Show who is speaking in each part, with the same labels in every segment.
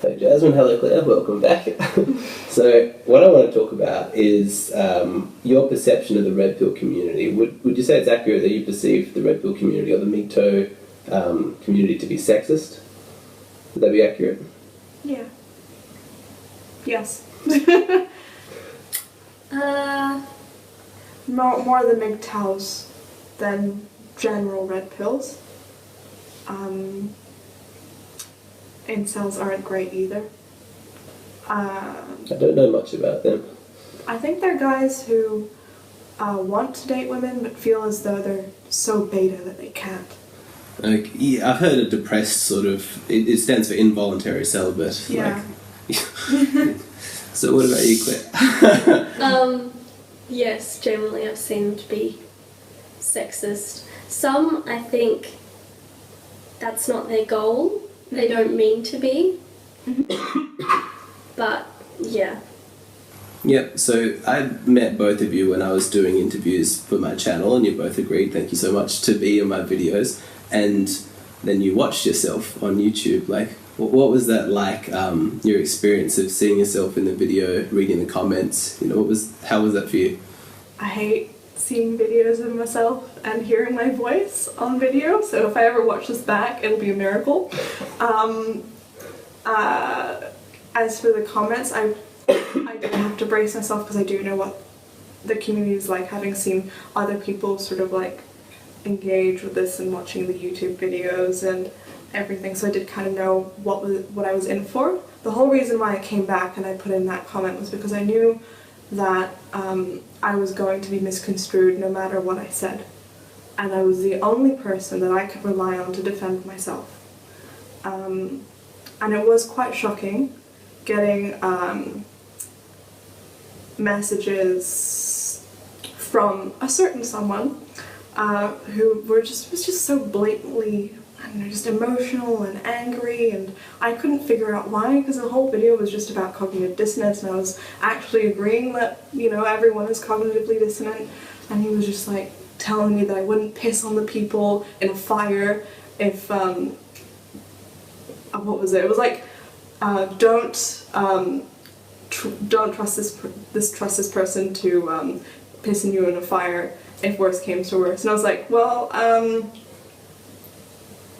Speaker 1: Hey Jasmine, hello Claire, welcome back. So what I want to talk about is your perception of the red pill community. Would you say it's accurate that you perceive the red pill community or the MGTOW community to be sexist? Would that be accurate?
Speaker 2: Yeah. Yes. More the MGTOWs than general red pills. Incels aren't great either.
Speaker 1: I don't know much about them.
Speaker 2: I think they're guys who want to date women but feel as though they're so beta that they can't.
Speaker 1: Like, yeah, I've heard a depressed sort of, it stands for involuntary celibate.
Speaker 2: Yeah.
Speaker 1: Like, so what about you, Claire?
Speaker 3: Yes, generally I've seen them to be sexist. Some, I think, that's not their goal. They don't mean to be. But, yeah.
Speaker 1: Yep, so I met both of you when I was doing interviews for my channel, and you both agreed, thank you so much, to be in my videos. And then you watched yourself on YouTube. Like, what was that like, your experience of seeing yourself in the video, reading the comments? You know, how was that for you?
Speaker 2: I hate seeing videos of myself and hearing my voice on video, so if I ever watch this back, it'll be a miracle. As for the comments, I do have to brace myself because I do know what the community is like, having seen other people sort of like engage with this and watching the YouTube videos and everything, so I did kind of know what I was in for. The whole reason why I came back and I put in that comment was because I knew that I was going to be misconstrued no matter what I said, and I was the only person that I could rely on to defend myself. And it was quite shocking getting messages from a certain someone who was just so blatantly, I don't know, just emotional and angry, and I couldn't figure out why, because the whole video was just about cognitive dissonance, and I was actually agreeing that, you know, everyone is cognitively dissonant, and he was just like telling me that I wouldn't piss on the people in a fire if, what was it? It was like, don't trust this person to piss in you in a fire if worse came to worse. And I was like, well,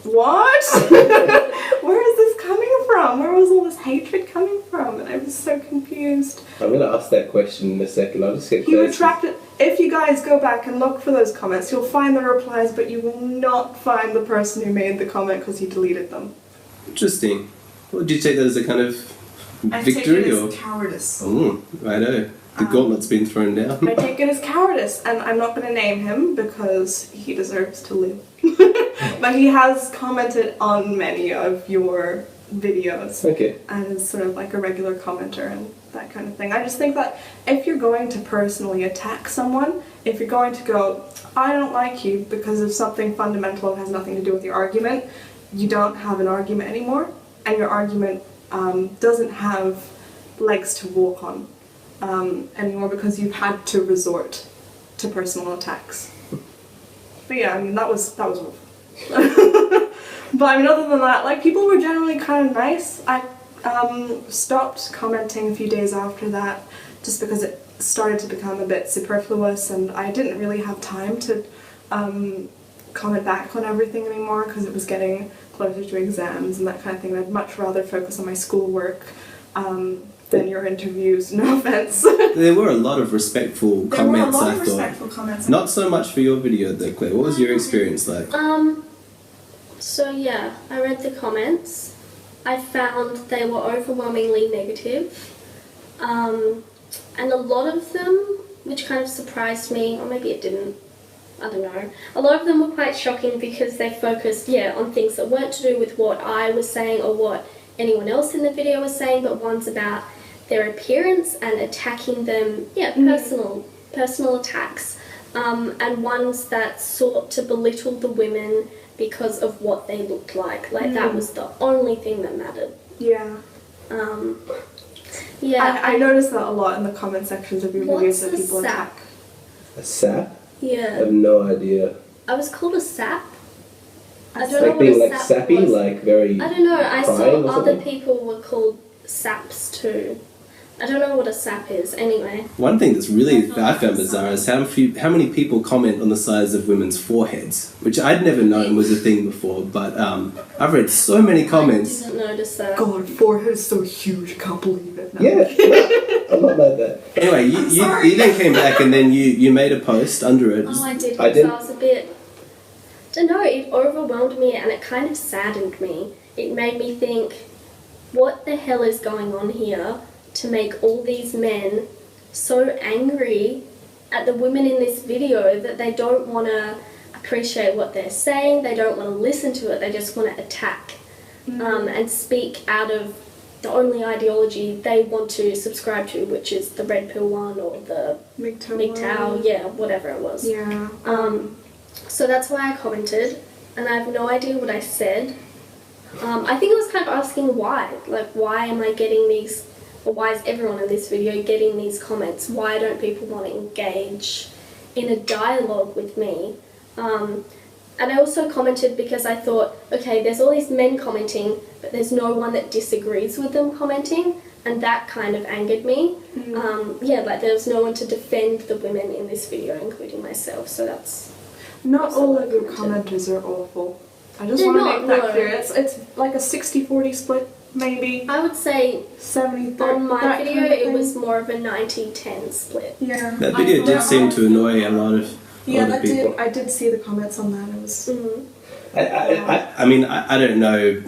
Speaker 2: what? Where is this coming from? Where was all this hatred coming from? And I was so confused.
Speaker 1: I'm going to ask that question in a second. I'll just get
Speaker 2: He retracted. If you guys go back and look for those comments, you'll find the replies, but you will not find the person who made the comment because he deleted them.
Speaker 1: Interesting. Well, did you take that as a kind of victory?
Speaker 2: I take it as cowardice.
Speaker 1: Oh, righto. The gauntlet's been thrown down.
Speaker 2: I take it as cowardice, and I'm not going to name him because he deserves to live. But he has commented on many of your videos.
Speaker 1: Okay.
Speaker 2: And is sort of like a regular commenter and that kind of thing. I just think that if you're going to personally attack someone, if you're going to go, I don't like you because of something fundamental that has nothing to do with your argument, you don't have an argument anymore, and your argument doesn't have legs to walk on anymore because you've had to resort to personal attacks. But yeah, I mean, that was rough. But I mean, other than that, like, people were generally kind of nice. I stopped commenting a few days after that just because it started to become a bit superfluous, and I didn't really have time to comment back on everything anymore because it was getting closer to exams and that kind of thing. I'd much rather focus on my schoolwork than your interviews, no offense.
Speaker 1: There were a lot of respectful comments, I thought.
Speaker 2: Comments.
Speaker 1: Not so much for your video though, Claire. What was your experience like?
Speaker 3: So yeah, I read the comments. I found they were overwhelmingly negative. And a lot of them, which kind of surprised me, or maybe it didn't, I don't know. A lot of them were quite shocking because they focused, on things that weren't to do with what I was saying or what anyone else in the video was saying, but one's about their appearance and attacking them, personal attacks, and ones that sought to belittle the women because of what they looked like. Like, that was the only thing that mattered.
Speaker 2: Yeah. I noticed that a lot in the comment sections of your videos that people attack.
Speaker 1: A sap?
Speaker 3: Yeah.
Speaker 1: I have no idea.
Speaker 3: I was called a sap. I don't know
Speaker 4: Like
Speaker 3: what
Speaker 4: being
Speaker 3: a
Speaker 4: like
Speaker 3: sap
Speaker 4: sappy,
Speaker 3: was.
Speaker 4: like very.
Speaker 3: I don't know. I
Speaker 4: crying
Speaker 3: saw
Speaker 4: or
Speaker 3: other
Speaker 4: something?
Speaker 3: people were called saps too. I don't know what a sap is anyway.
Speaker 1: One thing that's really I found bizarre is how many people comment on the size of women's foreheads, which I'd never known was a thing before. But I've read so many comments.
Speaker 3: I didn't notice that.
Speaker 2: God, forehead is so huge, I can't believe it. No.
Speaker 4: Yeah, I'm not like that.
Speaker 1: Anyway, you then came back and then you made a post under it.
Speaker 3: Oh, I did.
Speaker 4: I
Speaker 3: Because
Speaker 4: did.
Speaker 3: I was a bit. I don't know. It overwhelmed me and it kind of saddened me. It made me think, what the hell is going on here to make all these men so angry at the women in this video that they don't want to appreciate what they're saying, they don't want to listen to it, they just want to attack and speak out of the only ideology they want to subscribe to, which is the red pill one or the MGTOW, yeah, whatever it was.
Speaker 2: Yeah.
Speaker 3: So that's why I commented, and I have no idea what I said. I think it was kind of asking why. Like, why am I getting these, or why is everyone in this video getting these comments? Why don't people want to engage in a dialogue with me? And I also commented because I thought, okay, there's all these men commenting, but there's no one that disagrees with them commenting, and that kind of angered me. Yeah, like there was no one to defend the women in this video, including myself, so that's...
Speaker 2: Not
Speaker 3: Also
Speaker 2: all of the
Speaker 3: commented.
Speaker 2: commenters are awful. I just
Speaker 3: They're
Speaker 2: want to
Speaker 3: not,
Speaker 2: make that
Speaker 3: no.
Speaker 2: clear. It's like a 60-40 split, maybe.
Speaker 3: I would say
Speaker 2: 70-30.
Speaker 3: on my
Speaker 2: that
Speaker 3: video
Speaker 2: kind of
Speaker 3: it
Speaker 2: thing.
Speaker 3: was more of a 90-10 split.
Speaker 2: Yeah.
Speaker 1: That video did seem to annoy a lot of people.
Speaker 2: I did see the comments on that. It was.
Speaker 1: I mean, I don't know.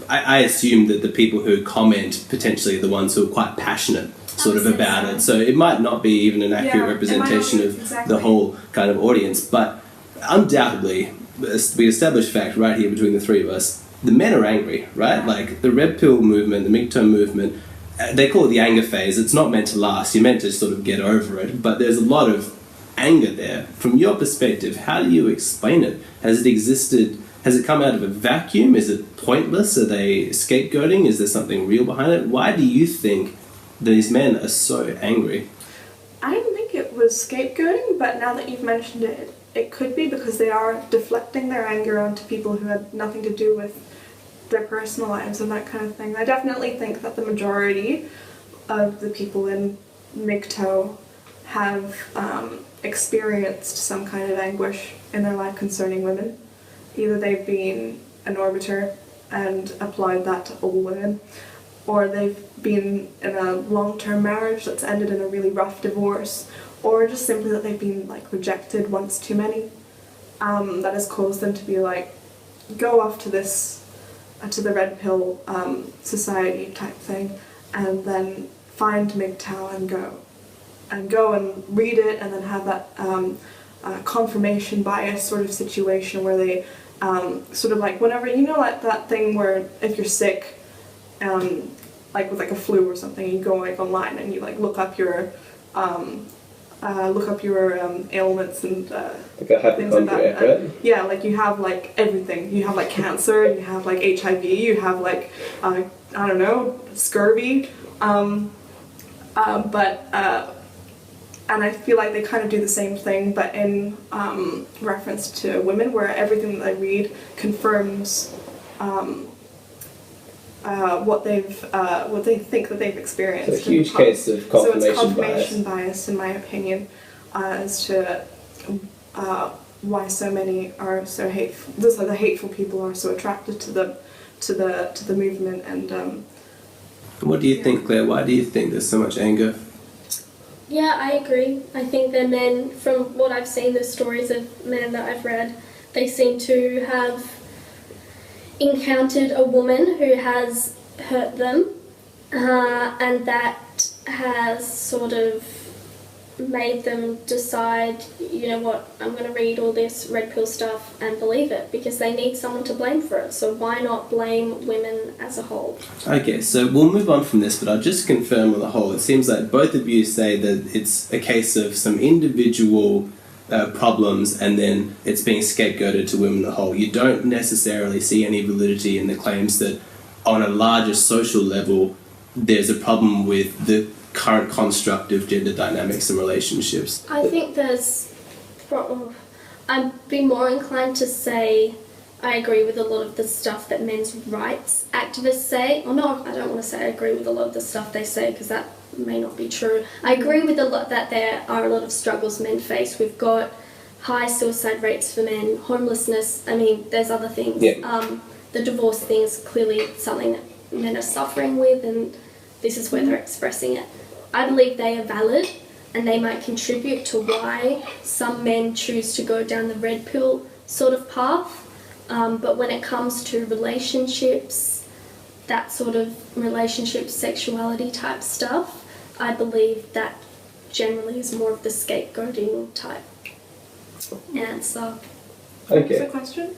Speaker 1: I assume that the people who comment potentially are the ones who are quite passionate sort of
Speaker 3: would say
Speaker 1: about
Speaker 3: so.
Speaker 1: it. So it might not be even an accurate
Speaker 2: Yeah, it might
Speaker 1: representation
Speaker 2: not be,
Speaker 1: of
Speaker 2: exactly.
Speaker 1: the whole kind of audience. But undoubtedly, we established fact right here between the three of us, the men are angry, right? Like the red pill movement, the MGTOW movement, they call it the anger phase. It's not meant to last. You're meant to sort of get over it. But there's a lot of anger there. From your perspective, how do you explain it? Has it existed? Has it come out of a vacuum? Is it pointless? Are they scapegoating? Is there something real behind it? Why do you think these men are so angry?
Speaker 2: I didn't think it was scapegoating, but now that you've mentioned it, it could be because they are deflecting their anger onto people who had nothing to do with their personal lives and that kind of thing. I definitely think that the majority of the people in MGTOW have experienced some kind of anguish in their life concerning women. Either they've been an orbiter and applied that to all women, or they've been in a long-term marriage that's ended in a really rough divorce, or just simply that they've been like rejected once too many. That has caused them to be like, go off to this, to the red pill society type thing, and then find MGTOW and go and read it, and then have that confirmation bias sort of situation where they sort of like whenever, you know, like that thing where if you're sick, like with like a flu or something, you go like online and you like look up your ailments and
Speaker 4: Like a
Speaker 2: things like
Speaker 4: hypochondriac,
Speaker 2: that.
Speaker 4: right?
Speaker 2: Yeah, like you have like everything. You have like cancer, you have like HIV, you have like I don't know, scurvy. And I feel like they kind of do the same thing, but in reference to women, where everything that I read confirms what they think that they've experienced.
Speaker 4: So a huge case of confirmation
Speaker 2: So it's confirmation bias, in my opinion, as to why so many are so hateful. The hateful people are so attracted to the movement. And
Speaker 1: What do you think, Claire? Why do you think there's so much anger?
Speaker 3: Yeah, I agree. I think that men, from what I've seen, the stories of men that I've read, they seem to have encountered a woman who has hurt them, and that has sort of made them decide, you know what, I'm going to read all this red pill stuff and believe it, because they need someone to blame for it. So why not blame women as a whole?
Speaker 1: Okay, so we'll move on from this, but I'll just confirm on the whole. It seems like both of you say that it's a case of some individual problems and then it's being scapegoated to women as a whole. You don't necessarily see any validity in the claims that on a larger social level there's a problem with the current construct of gender dynamics and relationships.
Speaker 3: I think there's... I'd be more inclined to say I agree with a lot of the stuff that men's rights activists say. Or no, I don't want to say I agree with a lot of the stuff they say because that may not be true. I agree with a lot that there are a lot of struggles men face. We've got high suicide rates for men, homelessness. I mean, there's other things.
Speaker 4: Yeah.
Speaker 3: The divorce thing is clearly something that men are suffering with, and this is where they're expressing it. I believe they are valid, and they might contribute to why some men choose to go down the red pill sort of path. But when it comes to relationships, that sort of relationship sexuality type stuff, I believe that generally is more of the scapegoating type answer.
Speaker 2: What's the
Speaker 4: Okay.
Speaker 2: question?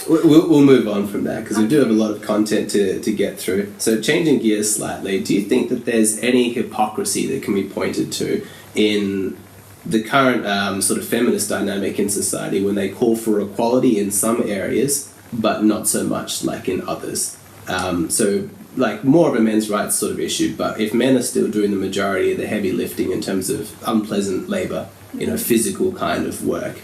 Speaker 1: We'll move on from that because we do have a lot of content to get through. So changing gears slightly, do you think that there's any hypocrisy that can be pointed to in the current sort of feminist dynamic in society when they call for equality in some areas but not so much like in others? So like more of a men's rights sort of issue, but if men are still doing the majority of the heavy lifting in terms of unpleasant labour, you know, physical kind of work,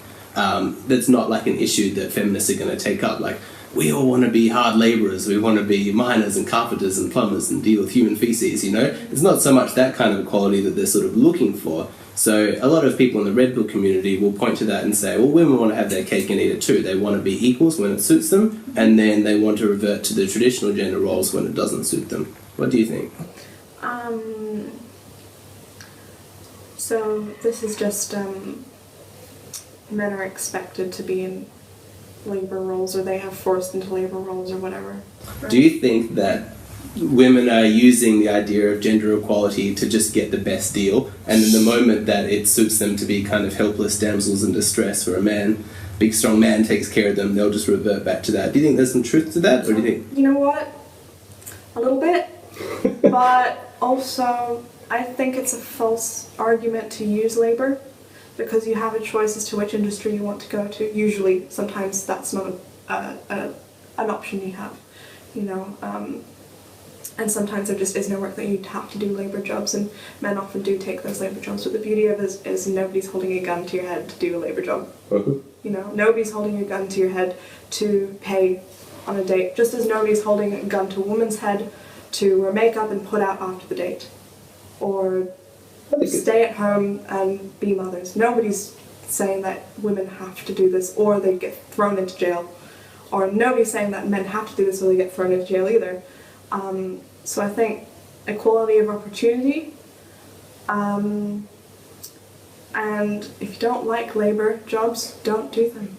Speaker 1: that's not like an issue that feminists are going to take up. Like, we all want to be hard labourers, we want to be miners and carpenters and plumbers and deal with human feces, you know? It's not so much that kind of equality that they're sort of looking for. So a lot of people in the red pill community will point to that and say, well, women want to have their cake and eat it too. They want to be equals when it suits them, and then they want to revert to the traditional gender roles when it doesn't suit them. What do you think?
Speaker 2: So this is just men are expected to be in labor roles, or they have forced into labor roles or whatever. Right?
Speaker 1: Do you think that women are using the idea of gender equality to just get the best deal, and in the moment that it suits them to be kind of helpless damsels in distress, where a man, big strong man, takes care of them, they'll just revert back to that? Do you think there's some truth to that, or do you think...
Speaker 2: You know what? A little bit. But also, I think it's a false argument to use labor, because you have a choice as to which industry you want to go to. Usually, sometimes that's not an option you have, you know. And sometimes there just is no work that you have to do labor jobs, and men often do take those labor jobs. But the beauty of it is nobody's holding a gun to your head to do a labor job. You know, nobody's holding a gun to your head to pay on a date, just as nobody's holding a gun to a woman's head to wear makeup and put out after the date, or stay at home and be mothers. Nobody's saying that women have to do this or they get thrown into jail, or nobody's saying that men have to do this or they get thrown into jail either. So I think equality of opportunity, and if you don't like labor jobs, don't do them.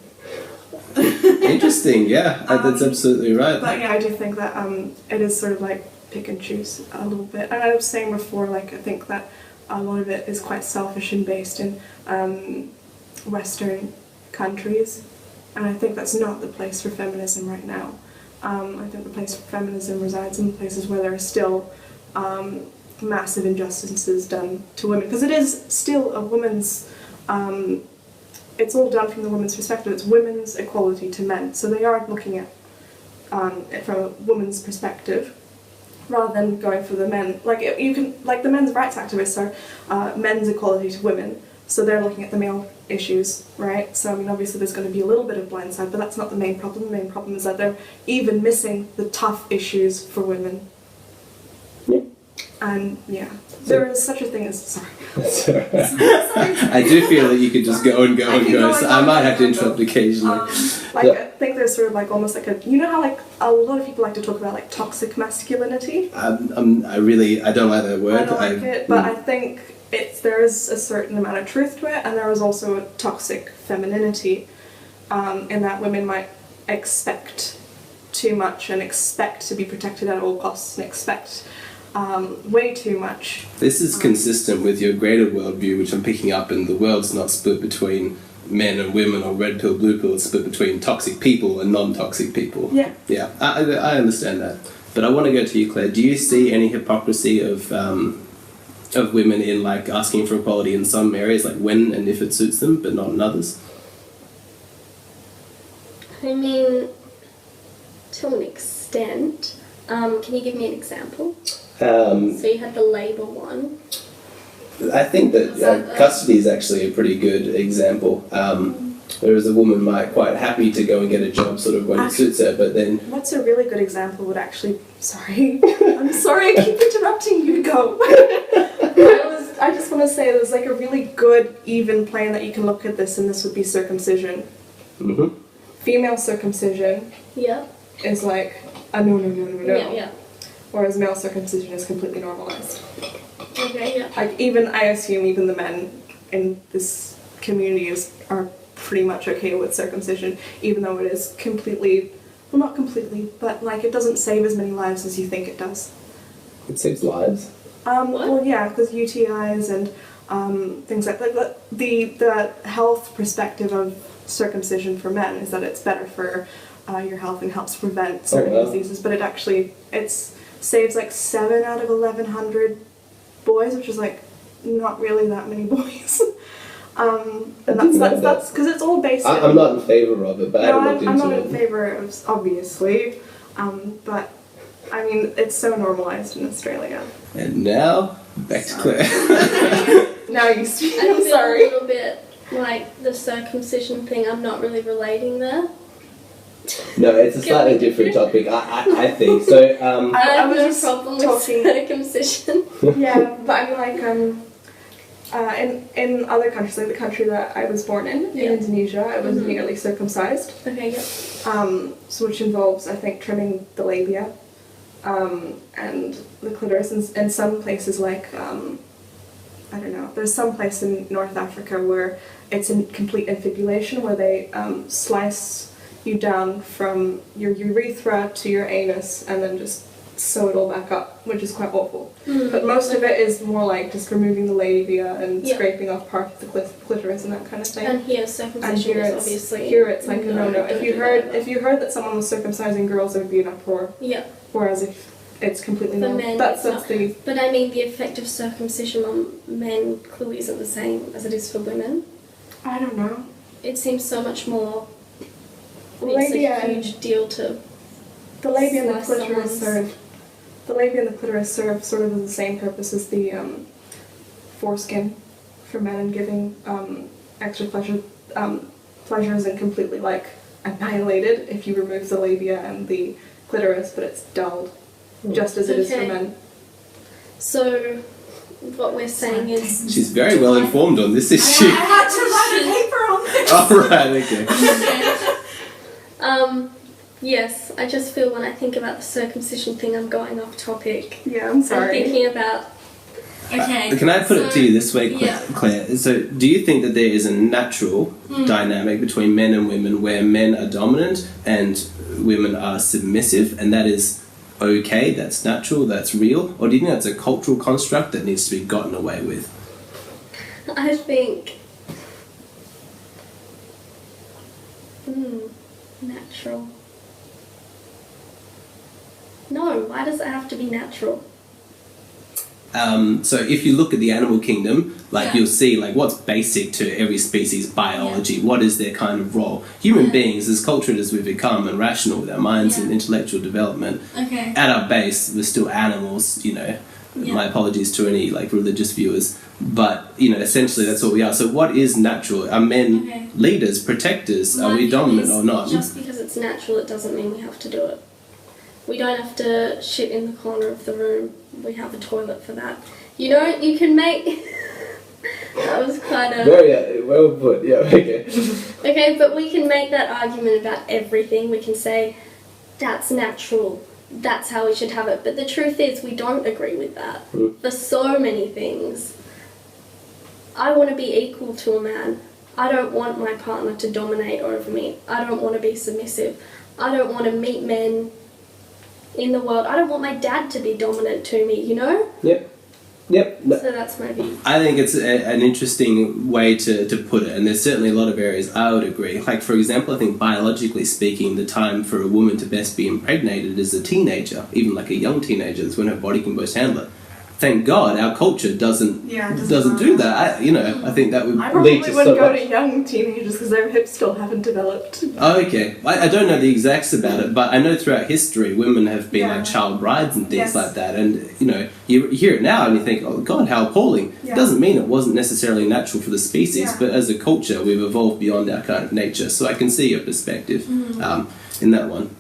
Speaker 1: Interesting, yeah, that's absolutely right.
Speaker 2: But yeah, I do think that it is sort of like pick and choose a little bit. And I was saying before, like, I think that a lot of it is quite selfish and based in Western countries, and I think that's not the place for feminism right now. I think the place for feminism resides in places where there are still massive injustices done to women, because it is still a woman's, it's all done from the woman's perspective. It's women's equality to men, so they are looking at it from a woman's perspective rather than going for the men. Like, you can, like, the men's rights activists are men's equality to women, so they're looking at the male issues, right? So I mean, obviously there's going to be a little bit of blindside, but that's not the main problem. The main problem is that they're even missing the tough issues for women.
Speaker 4: Yeah.
Speaker 2: And yeah, there is such a thing as, sorry.
Speaker 4: That's all right.
Speaker 1: I do feel that you could just go and go and go, so I might have to interrupt occasionally.
Speaker 2: I think there's sort of like almost like a, you know how like a lot of people like to talk about like toxic masculinity?
Speaker 1: I don't like that word.
Speaker 2: I don't like it, but I think there is a certain amount of truth to it, and there is also a toxic femininity in that women might expect too much and expect to be protected at all costs and expect way too much.
Speaker 1: This is consistent with your greater worldview, which I'm picking up, and the world's not split between men and women or red pill, blue pill. It's split between toxic people and non-toxic people.
Speaker 2: Yeah.
Speaker 1: Yeah, I understand that. But I want to go to you, Claire. Do you see any hypocrisy of women in like asking for equality in some areas, like when and if it suits them, but not in others?
Speaker 3: I mean, to an extent. Can you give me an example? So you had the labour one.
Speaker 1: I think that custody is actually a pretty good example. Whereas a woman might quite happy to go and get a job sort of when it suits her, but then...
Speaker 2: What's a really good example would actually... Sorry. I'm sorry, I keep interrupting you. Go. I just want to say there's like a really good, even plane that you can look at this, and this would be circumcision.
Speaker 1: Mm-hmm.
Speaker 2: Female circumcision
Speaker 3: Yeah.
Speaker 2: is like a no.
Speaker 3: Yeah.
Speaker 2: Whereas male circumcision is completely normalized.
Speaker 3: Okay. Yeah.
Speaker 2: Like I assume even the men in this community are pretty much okay with circumcision, even though it is completely, well, not completely, but like it doesn't save as many lives as you think it does.
Speaker 1: It saves lives.
Speaker 2: Well, yeah, because UTIs and things like that. The health perspective of circumcision for men is that it's better for your health and helps prevent certain diseases, but it saves like 7 out of 1,100 boys, which is like not really that many boys. And that's because it's all based.
Speaker 1: I'm not in favour of it, but I haven't looked into it.
Speaker 2: I'm not in favour of, obviously, but I mean it's so normalised in Australia.
Speaker 1: And now back to Claire.
Speaker 2: Now you speak.
Speaker 3: I
Speaker 2: I'm
Speaker 3: feel
Speaker 2: sorry.
Speaker 3: a little bit like the circumcision thing. I'm not really relating there.
Speaker 1: No, it's a slightly different topic. I think so.
Speaker 3: I have
Speaker 2: was
Speaker 3: no
Speaker 2: just
Speaker 3: problem
Speaker 2: talking-
Speaker 3: with circumcision.
Speaker 2: Yeah, but I mean like in other countries, like the country that I was born in Indonesia, I was nearly circumcised.
Speaker 3: Okay. Yeah.
Speaker 2: So which involves, I think, trimming the labia, and the clitoris, and some places like, I don't know, there's some place in North Africa where it's in complete infibulation, where they slice you down from your urethra to your anus and then just sew it all back up, which is quite awful. But most of it is more like just removing the labia and scraping off part of the clitoris and that kind of thing.
Speaker 3: And here
Speaker 2: And
Speaker 3: circumcision
Speaker 2: here
Speaker 3: is
Speaker 2: it's
Speaker 3: obviously
Speaker 2: here it's like a no.
Speaker 3: don't
Speaker 2: If you
Speaker 3: do
Speaker 2: heard
Speaker 3: that.
Speaker 2: if you heard that someone was circumcising girls, there would be an uproar.
Speaker 3: Yeah.
Speaker 2: Whereas if it's completely
Speaker 3: For
Speaker 2: normal,
Speaker 3: men,
Speaker 2: that's
Speaker 3: it's not.
Speaker 2: the
Speaker 3: But I mean, the effect of circumcision on men clearly isn't the same as it is for women.
Speaker 2: I don't know.
Speaker 3: It seems so much more.
Speaker 2: The
Speaker 3: It's
Speaker 2: labia
Speaker 3: a huge deal to.
Speaker 2: The labia and the
Speaker 3: Slice
Speaker 2: clitoris
Speaker 3: someone's-
Speaker 2: serve. The labia and the clitoris serve sort of the same purpose as the foreskin for men, and giving extra pleasures and completely like annihilated if you remove the labia and the clitoris, but it's dulled, just as it is for
Speaker 3: Okay.
Speaker 2: men.
Speaker 3: So, what we're saying is.
Speaker 1: She's very well informed on this issue.
Speaker 2: had to write a paper on this.
Speaker 1: Oh, right, okay.
Speaker 3: Yes, I just feel when I think about the circumcision thing, I'm going off topic.
Speaker 2: Yeah, I'm sorry.
Speaker 3: I'm thinking about. Okay.
Speaker 1: Can I put it to you this way,
Speaker 3: yeah.
Speaker 1: Claire? So, do you think that there is a natural dynamic between men and women where men are dominant and women are submissive, and that is okay, that's natural, that's real? Or do you think that's a cultural construct that needs to be gotten away with?
Speaker 3: I think. Natural. No, why does it have to be natural?
Speaker 1: So if you look at the animal kingdom, like
Speaker 3: Yeah.
Speaker 1: you'll see like what's basic to every species biology, what is their kind of role. Human beings, as cultured as we've become and rational with our minds and intellectual development,
Speaker 3: Okay.
Speaker 1: at our base we're still animals, you know. My apologies to any like religious viewers, but you know, essentially that's what we are. So what is natural? Are men leaders, protectors? Are we dominant or not?
Speaker 3: Just because it's natural, it doesn't mean we have to do it. We don't have to shit in the corner of the room. We have a toilet for that. You know, you can make. That was quite a.
Speaker 1: Very well put. Yeah. Okay.
Speaker 3: Okay, but we can make that argument about everything. We can say, that's natural. That's how we should have it. But the truth is, we don't agree with that. For so many things. I want to be equal to a man. I don't want my partner to dominate over me. I don't want to be submissive. I don't want to meet men in the world. I don't want my dad to be dominant to me, you know?
Speaker 1: Yep.
Speaker 3: So that's my view.
Speaker 1: I think it's an interesting way to put it, and there's certainly a lot of areas I would agree. Like, for example, I think biologically speaking, the time for a woman to best be impregnated is a teenager, even like a young teenager. That's when her body can best handle it. thank God our culture doesn't
Speaker 2: doesn't
Speaker 1: do that. I think that would
Speaker 2: I probably
Speaker 1: lead to
Speaker 2: wouldn't
Speaker 1: so
Speaker 2: go
Speaker 1: much.
Speaker 2: to young teenagers because their hips still haven't developed.
Speaker 1: Oh, okay. I don't know the exacts about it, but I know throughout history women have been like child brides and things
Speaker 2: Yes.
Speaker 1: like that. And, you hear it now and you think, oh, God, how appalling.
Speaker 2: Yeah.
Speaker 1: It doesn't mean it wasn't necessarily natural for the species,
Speaker 2: Yeah.
Speaker 1: but as a culture, we've evolved beyond our kind of nature. So I can see your perspective in that one.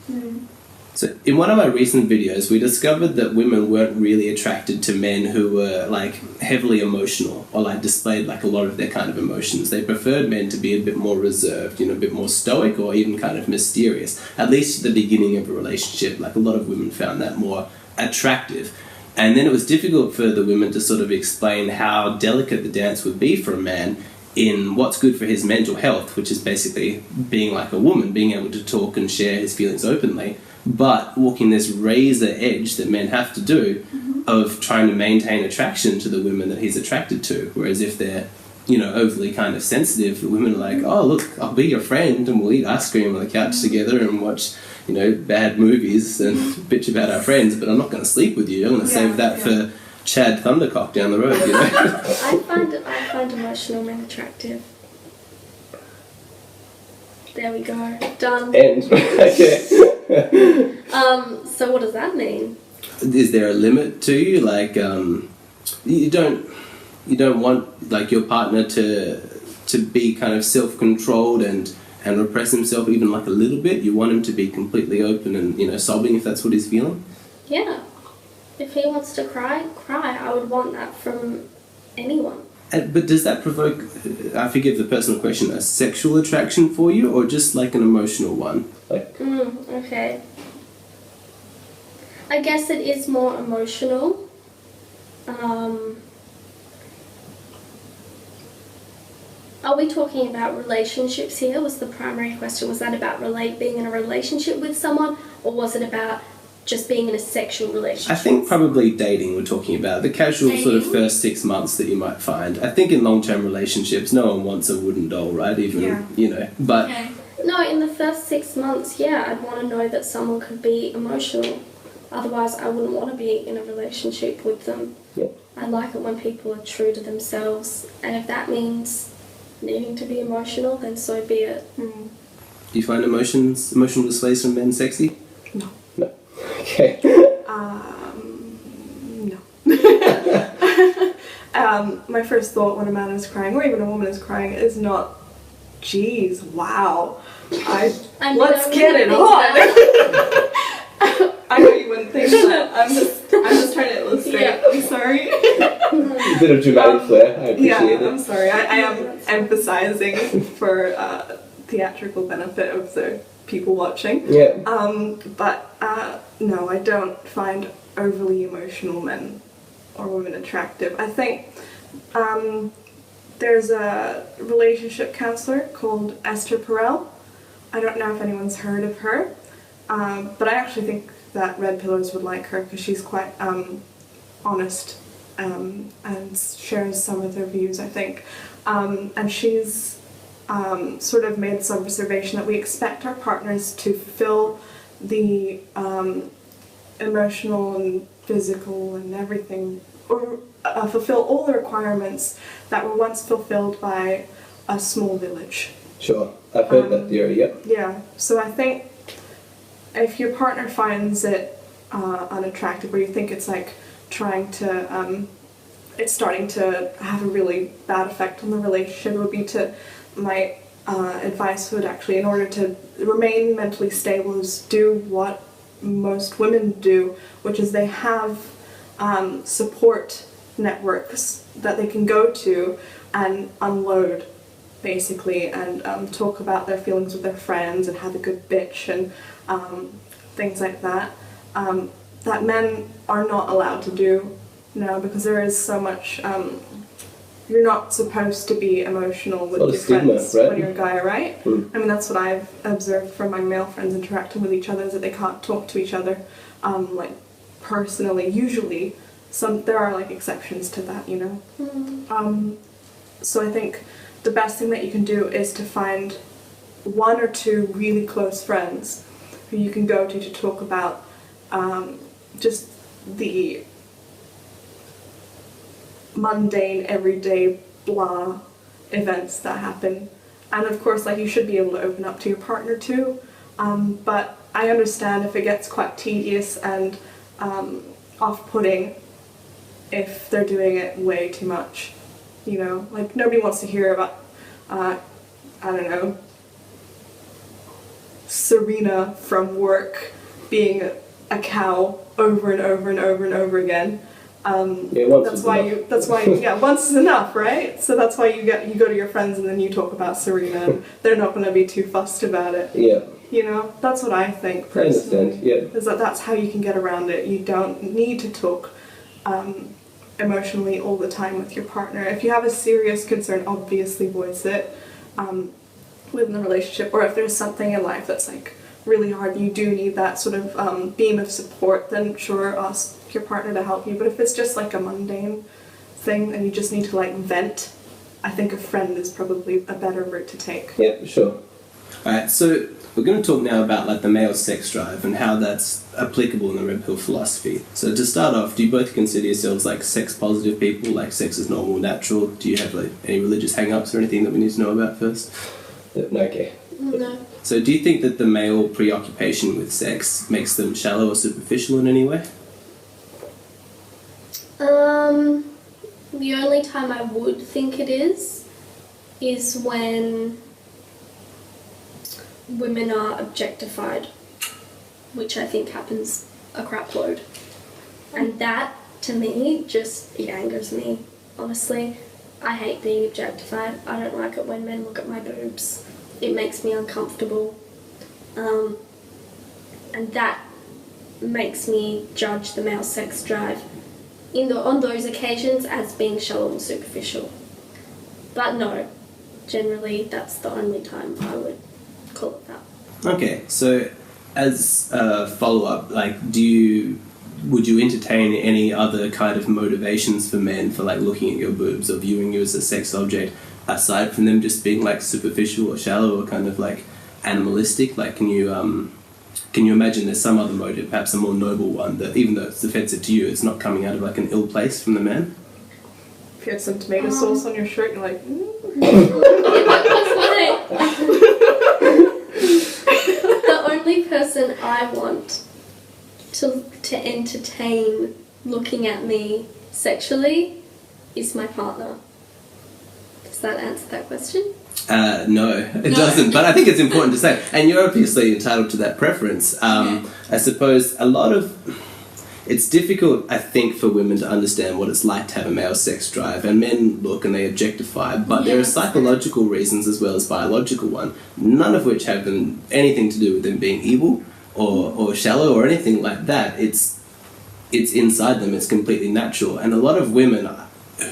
Speaker 1: So in one of my recent videos, we discovered that women weren't really attracted to men who were like heavily emotional or like displayed like a lot of their kind of emotions. They preferred men to be a bit more reserved, a bit more stoic or even kind of mysterious. At least at the beginning of a relationship, like a lot of women found that more attractive. And then it was difficult for the women to sort of explain how delicate the dance would be for a man in what's good for his mental health, which is basically being like a woman, being able to talk and share his feelings openly, but walking this razor edge that men have to do of trying to maintain attraction to the women that he's attracted to. Whereas if they're, overly kind of sensitive, the women are like, oh, look, I'll be your friend and we'll eat ice cream on the couch together and watch, bad movies and bitch about our friends, but I'm not going to sleep with you. I'm going to save that for Chad Thundercock down the road,
Speaker 3: I find emotional men attractive. There we go. Done.
Speaker 4: End. Okay.
Speaker 3: So what does that mean?
Speaker 1: Is there a limit to you? Like, you don't want like your partner to be kind of self-controlled and repress himself even like a little bit. You want him to be completely open and sobbing if that's what he's feeling.
Speaker 3: Yeah. If he wants to cry. I would want that from anyone.
Speaker 1: But does that provoke, I forgive the personal question, a sexual attraction for you or just like an emotional one?
Speaker 3: Okay. I guess it is more emotional. Are we talking about relationships here? Was the primary question, was that about being in a relationship with someone, or was it about just being in a sexual relationship?
Speaker 1: I think probably dating we're talking about, the casual sort of first 6 months that you might find. I think in long-term relationships, no one wants a wooden doll, right? But...
Speaker 3: Okay. No, in the first 6 months, I'd want to know that someone could be emotional. Otherwise, I wouldn't want to be in a relationship with them.
Speaker 4: Yeah.
Speaker 3: I like it when people are true to themselves, and if that means needing to be emotional, then so be it.
Speaker 1: Do you find emotional displays from men sexy?
Speaker 2: No.
Speaker 4: Okay.
Speaker 2: No. My first thought when a man is crying, or even a woman is crying, is not, geez, wow. Let's get it on. I know you wouldn't think that. I'm just trying to illustrate.
Speaker 3: Yeah.
Speaker 2: I'm sorry.
Speaker 4: A bit of dramatic flair. I appreciate it.
Speaker 2: I'm sorry. I am emphasizing for theatrical benefit of the people watching.
Speaker 4: Yeah.
Speaker 2: But no, I don't find overly emotional men or women attractive. I think there's a relationship counselor called Esther Perel. I don't know if anyone's heard of her, but I actually think that Red Pillars would like her because she's quite honest and shares some of their views, I think. And she's sort of made this observation that we expect our partners to fulfill the emotional and physical and everything, or fulfill all the requirements that were once fulfilled by a small village.
Speaker 4: Sure. I've heard that theory, yep.
Speaker 2: Yeah, so I think if your partner finds it unattractive, or you think it's like trying to, it's starting to have a really bad effect on the relationship, it would be my advice would actually, in order to remain mentally stable, is do what most women do, which is they have support networks that they can go to and unload, basically, and talk about their feelings with their friends and have a good bitch and things like that, that men are not allowed to do now, because there is so much, you're not supposed to be emotional with your friends,
Speaker 4: right?
Speaker 2: When you're a guy, right? I mean, that's what I've observed from my male friends interacting with each other, is that they can't talk to each other like personally. Usually there are like exceptions to that, so I think the best thing that you can do is to find one or two really close friends who you can go to talk about just the mundane, everyday, blah events that happen. And of course, like, you should be able to open up to your partner too. But I understand if it gets quite tedious and off-putting if they're doing it way too much. You know, like, nobody wants to hear about, I don't know, Serena from work being a cow over and over and over and over again. That's why once is enough, right? So that's why you go to your friends and then you talk about Serena, and they're not going to be too fussed about it.
Speaker 4: Yeah.
Speaker 2: You know, that's what I think
Speaker 4: I
Speaker 2: personally.
Speaker 4: understand, yeah.
Speaker 2: Is that's how you can get around it. You don't need to talk emotionally all the time with your partner. If you have a serious concern, obviously voice it within the relationship. Or if there's something in life that's like really hard, you do need that sort of beam of support, then sure, ask your partner to help you. But if it's just like a mundane thing and you just need to like vent, I think a friend is probably a better route to take.
Speaker 4: Yeah, sure.
Speaker 1: Alright, so we're going to talk now about like the male sex drive and how that's applicable in the Red Pill philosophy. So to start off, do you both consider yourselves like sex positive people, like sex is normal, natural? Do you have like any religious hang-ups or anything that we need to know about first?
Speaker 4: No, okay.
Speaker 3: No.
Speaker 1: So do you think that the male preoccupation with sex makes them shallow or superficial in any way?
Speaker 3: The only time I would think it is when women are objectified, which I think happens a crap load. And that, to me, it angers me, honestly. I hate being objectified. I don't like it when men look at my boobs. It makes me uncomfortable. And that makes me judge the male sex drive on those occasions as being shallow and superficial. But no, generally that's the only time I would call it that.
Speaker 1: Okay, so as a follow-up, like, would you entertain any other kind of motivations for men for like looking at your boobs or viewing you as a sex object aside from them just being like superficial or shallow or kind of like animalistic? Like, can you imagine there's some other motive, perhaps a more noble one, that even though it's offensive to you, it's not coming out of like an ill place from the man?
Speaker 2: If you had some tomato sauce on your shirt, you're like,
Speaker 3: The only person I want to entertain looking at me sexually is my partner. Does that answer that question?
Speaker 1: No, it doesn't, but I think it's important to say, and you're obviously entitled to that preference. I suppose it's difficult, I think, for women to understand what it's like to have a male sex drive, and men look and they objectify, but there are psychological reasons as well as biological ones, none of which have anything to do with them being evil or shallow or anything like that. It's inside them, it's completely natural, and a lot of women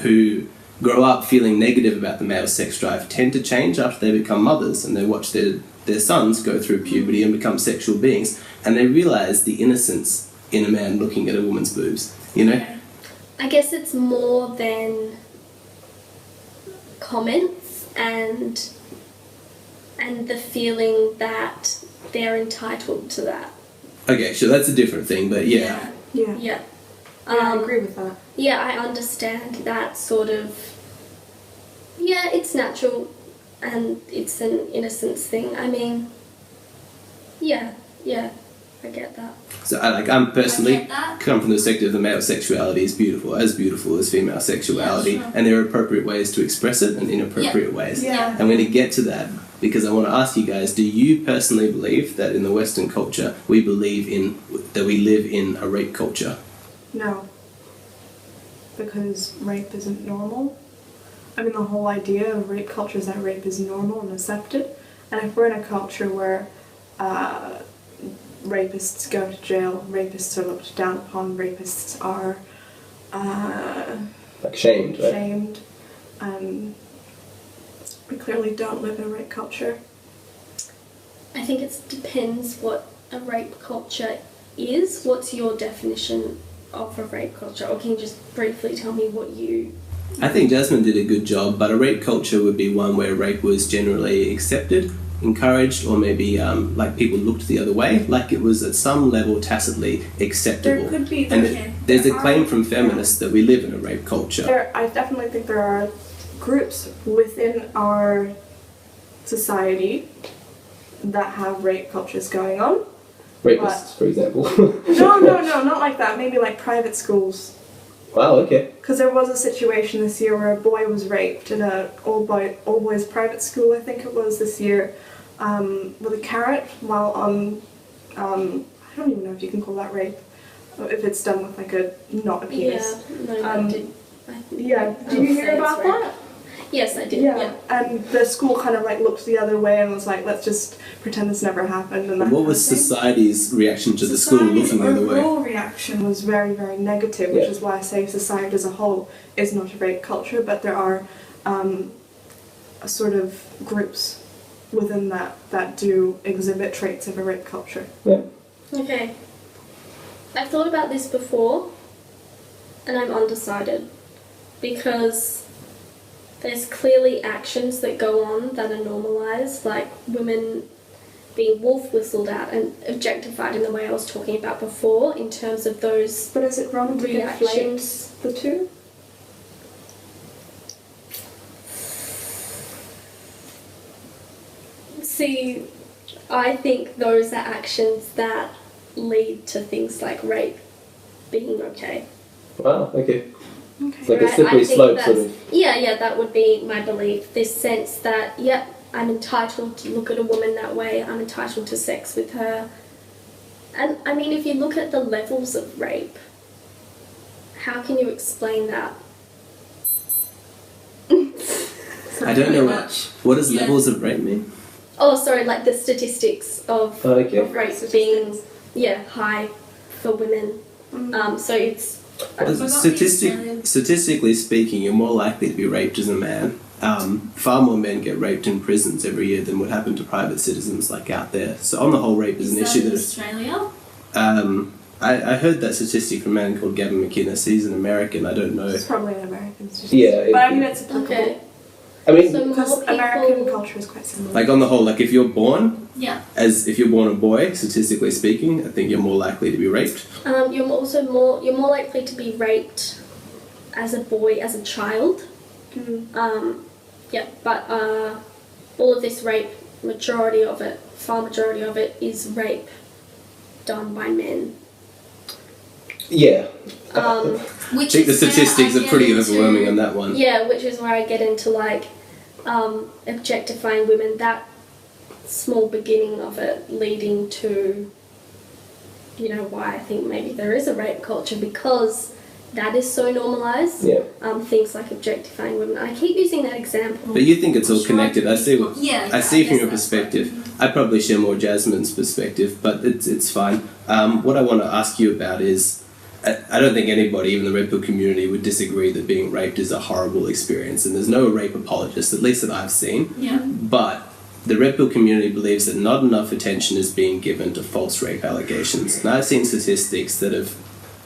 Speaker 1: who grow up feeling negative about the male sex drive tend to change after they become mothers and they watch their sons go through puberty and become sexual beings, and they realise the innocence in a man looking at a woman's boobs, you know?
Speaker 3: I guess it's more than comments and the feeling that they're entitled to that.
Speaker 1: Okay, sure, that's a different thing, but yeah.
Speaker 3: Yeah.
Speaker 2: I agree with that.
Speaker 3: Yeah, I understand that sort of. Yeah, it's natural and it's an innocence thing. I mean, yeah, I get that.
Speaker 1: So I'm personally
Speaker 3: I get that.
Speaker 1: come from the sector of the male sexuality is beautiful as female sexuality,
Speaker 3: Yeah, sure.
Speaker 1: and there are appropriate ways to express it and inappropriate ways.
Speaker 2: Yeah.
Speaker 1: I'm going to get to that because I want to ask you guys, do you personally believe that in the Western culture we live in a rape culture?
Speaker 2: No. Because rape isn't normal. I mean, the whole idea of rape culture is that rape is normal and accepted. And if we're in a culture where rapists go to jail, rapists are looked down upon, rapists are
Speaker 4: Like shamed, right?
Speaker 2: shamed, we clearly don't live in a rape culture.
Speaker 3: I think it depends what a rape culture is. What's your definition of a rape culture? Or can you just briefly tell me what you...
Speaker 1: I think Jasmine did a good job, but a rape culture would be one where rape was generally accepted encouraged, or maybe like people looked the other way, like it was at some level tacitly acceptable.
Speaker 5: There could be.
Speaker 1: And there's a claim from feminists that we live in a rape culture.
Speaker 2: I definitely think there are groups within our society that have rape cultures going on.
Speaker 4: Rapists, for example.
Speaker 2: No, not like that. Maybe like private schools.
Speaker 4: Wow, okay.
Speaker 2: Because there was a situation this year where a boy was raped in an all boys private school, I think it was this year, with a carrot while on, I don't even know if you can call that rape, if it's done with like not a penis.
Speaker 3: Yeah, no,
Speaker 2: Yeah, did you hear about that?
Speaker 3: Yes, I did.
Speaker 2: Yeah, and the school kind of like looked the other way and was like, let's just pretend this never happened. And that
Speaker 1: What was society's reaction to the school looking the other way?
Speaker 2: Overall reaction was very, very negative, which is why I say society as a whole is not a rape culture, but there are sort of groups within that do exhibit traits of a rape culture.
Speaker 4: Yeah.
Speaker 3: Okay. I've thought about this before, and I'm undecided, because there's clearly actions that go on that are normalised, like women being wolf whistled at and objectified in the way I was talking about before, in terms of those
Speaker 2: But is it wrong to conflate
Speaker 3: reactions.
Speaker 2: the two?
Speaker 3: See, I think those are actions that lead to things like rape being okay.
Speaker 4: Wow, okay.
Speaker 2: Okay.
Speaker 4: It's like a
Speaker 3: Right,
Speaker 4: slippery
Speaker 3: I think
Speaker 4: slope,
Speaker 3: that's-
Speaker 4: sort of.
Speaker 3: Yeah, that would be my belief. This sense that, yep, I'm entitled to look at a woman that way, I'm entitled to sex with her. And I mean, if you look at the levels of rape, how can you explain that?
Speaker 1: I don't know what does levels of rape mean?
Speaker 3: Oh, sorry, like the statistics of,
Speaker 4: Okay.
Speaker 3: of rape being, high for women. So it's...
Speaker 1: Well, statistically speaking, you're more likely to be raped as a man. Far more men get raped in prisons every year than would happen to private citizens like out there. So on the whole, rape is an issue that
Speaker 5: Australia?
Speaker 1: I heard that statistic from a man called Gavin McInnes. He's an American. I don't know.
Speaker 2: It's probably an American statistic.
Speaker 4: Yeah.
Speaker 2: But I mean, it's applicable.
Speaker 3: Okay.
Speaker 4: I mean,
Speaker 3: So
Speaker 2: Because
Speaker 3: more
Speaker 2: American
Speaker 3: people...
Speaker 2: culture is quite similar.
Speaker 1: Like on the whole, like if you're born
Speaker 5: Yeah.
Speaker 1: if you're born a boy, statistically speaking, I think you're more likely to be raped.
Speaker 3: You're more likely to be raped as a boy, as a child. But all of this rape, far majority of it is rape done by men.
Speaker 4: yeah.
Speaker 1: I think the statistics are pretty overwhelming on that one.
Speaker 3: Yeah, which is where I get into like objectifying women, that small beginning of it leading to, why I think maybe there is a rape culture, because that is so normalised.
Speaker 4: Yeah.
Speaker 3: Things like objectifying women. I keep using that example.
Speaker 1: But you think it's all connected. I see from your
Speaker 5: guess
Speaker 1: perspective. I probably share more Jasmine's perspective, but it's fine. What I want to ask you about is, I don't think anybody, even the Red Pill community, would disagree that being raped is a horrible experience, and there's no rape apologist, at least that I've seen.
Speaker 5: Yeah.
Speaker 1: But the Red Pill community believes that not enough attention is being given to false rape allegations. And I've seen statistics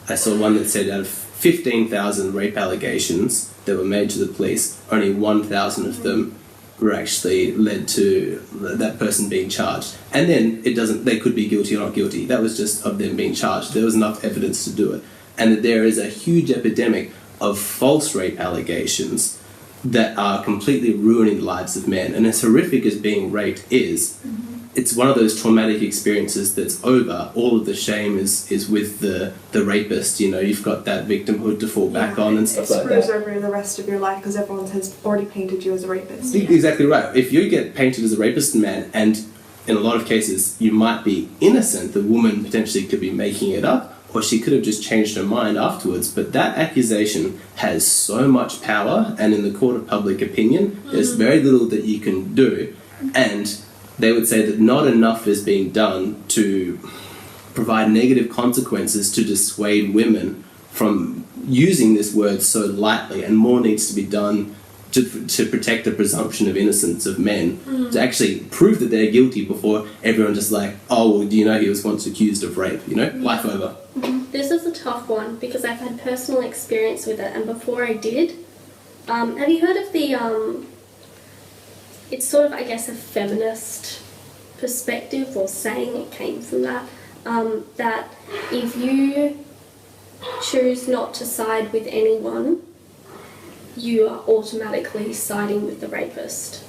Speaker 1: I saw one that said out of 15,000 rape allegations that were made to the police, only 1,000 of them were actually led to that person being charged. And then they could be guilty or not guilty. That was just of them being charged. There was enough evidence to do it. And that there is a huge epidemic of false rape allegations that are completely ruining the lives of men. And as horrific as being raped is, it's one of those traumatic experiences that's over. All of the shame is with the rapist. You've got that victimhood to fall back on and stuff
Speaker 2: it
Speaker 1: like that.
Speaker 2: screws over the rest of your life because everyone has already painted you as a rapist.
Speaker 1: Exactly right. If you get painted as a rapist man, and in a lot of cases you might be innocent, the woman potentially could be making it up, or she could have just changed her mind afterwards, but that accusation has so much power, and in the court of public opinion, there's very little that you can do. And they would say that not enough is being done to provide negative consequences to dissuade women from using this word so lightly, and more needs to be done to protect the presumption of innocence of men, to actually prove that they're guilty before everyone just like, oh, well, he was once accused of rape, life over.
Speaker 3: This is a tough one because I've had personal experience with it, and before I did, have you heard of the, it's sort of, I guess, a feminist perspective or saying it came from that, that if you choose not to side with anyone, you are automatically siding with the rapist.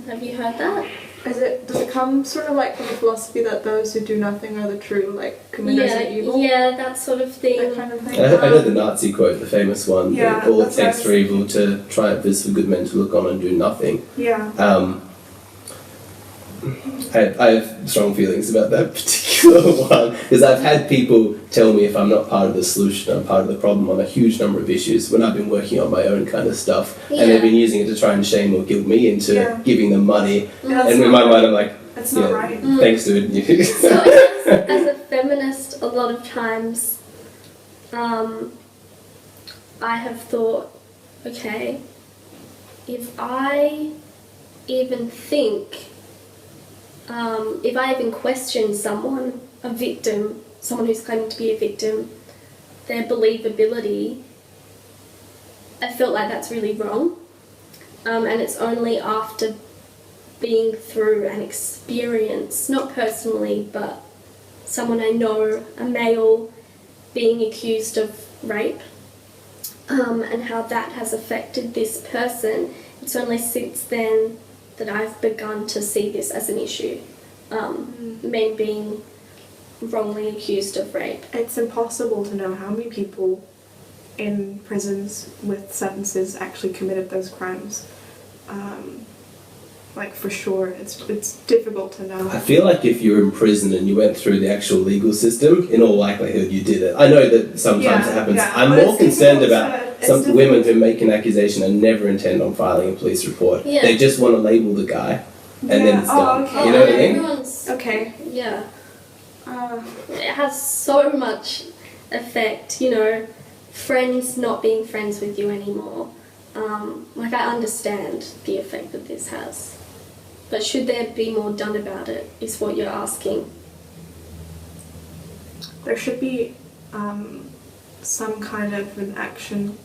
Speaker 3: Have you heard that?
Speaker 2: Does it come sort of like from the philosophy that those who do nothing are the true, like, committers of evil?
Speaker 3: Yeah, that sort of thing.
Speaker 2: That kind of thing.
Speaker 1: I know the Nazi quote, the famous one,
Speaker 2: Yeah,
Speaker 1: that all it
Speaker 2: that's what I
Speaker 1: takes
Speaker 2: was
Speaker 1: for evil to triumph is for good men to look on and do nothing.
Speaker 2: Yeah.
Speaker 1: I have strong feelings about that particular one, because I've had people tell me if I'm not part of the solution, I'm part of the problem on a huge number of issues when I've been working on my own kind of stuff, and they've been using it to try and shame or guilt me into giving them money,
Speaker 2: Yeah,
Speaker 1: and in my mind I'm like,
Speaker 2: that's not right.
Speaker 1: thanks dude.
Speaker 3: So I guess as a feminist, a lot of times I have thought, okay, if I even think, if I even question someone, a victim, someone who's claiming to be a victim, their believability, I felt like that's really wrong. And it's only after being through an experience, not personally, but someone I know, a male, being accused of rape, and how that has affected this person. It's only since then that I've begun to see this as an issue. Men being wrongly accused of rape.
Speaker 2: It's impossible to know how many people in prisons with sentences actually committed those crimes. Like, for sure, it's difficult to know.
Speaker 1: I feel like if you're in prison and you went through the actual legal system, in all likelihood you did it. I know that sometimes it happens.
Speaker 2: Yeah,
Speaker 1: I'm
Speaker 2: but
Speaker 1: more
Speaker 2: it's
Speaker 1: concerned
Speaker 2: difficult
Speaker 1: about
Speaker 2: to-
Speaker 1: some
Speaker 2: it's
Speaker 1: women
Speaker 2: difficult.
Speaker 1: who make an accusation and never intend on filing a police report.
Speaker 3: Yeah.
Speaker 1: They just want to label the guy, and then
Speaker 2: Yeah.
Speaker 1: it's
Speaker 2: Oh,
Speaker 1: done.
Speaker 2: okay.
Speaker 1: You know what I mean?
Speaker 3: Everyone's,
Speaker 2: Okay.
Speaker 3: yeah. It has so much effect, you know, friends not being friends with you anymore. Like, I understand the effect that this has. But should there be more done about it, is what you're asking.
Speaker 2: There should be some kind of an action.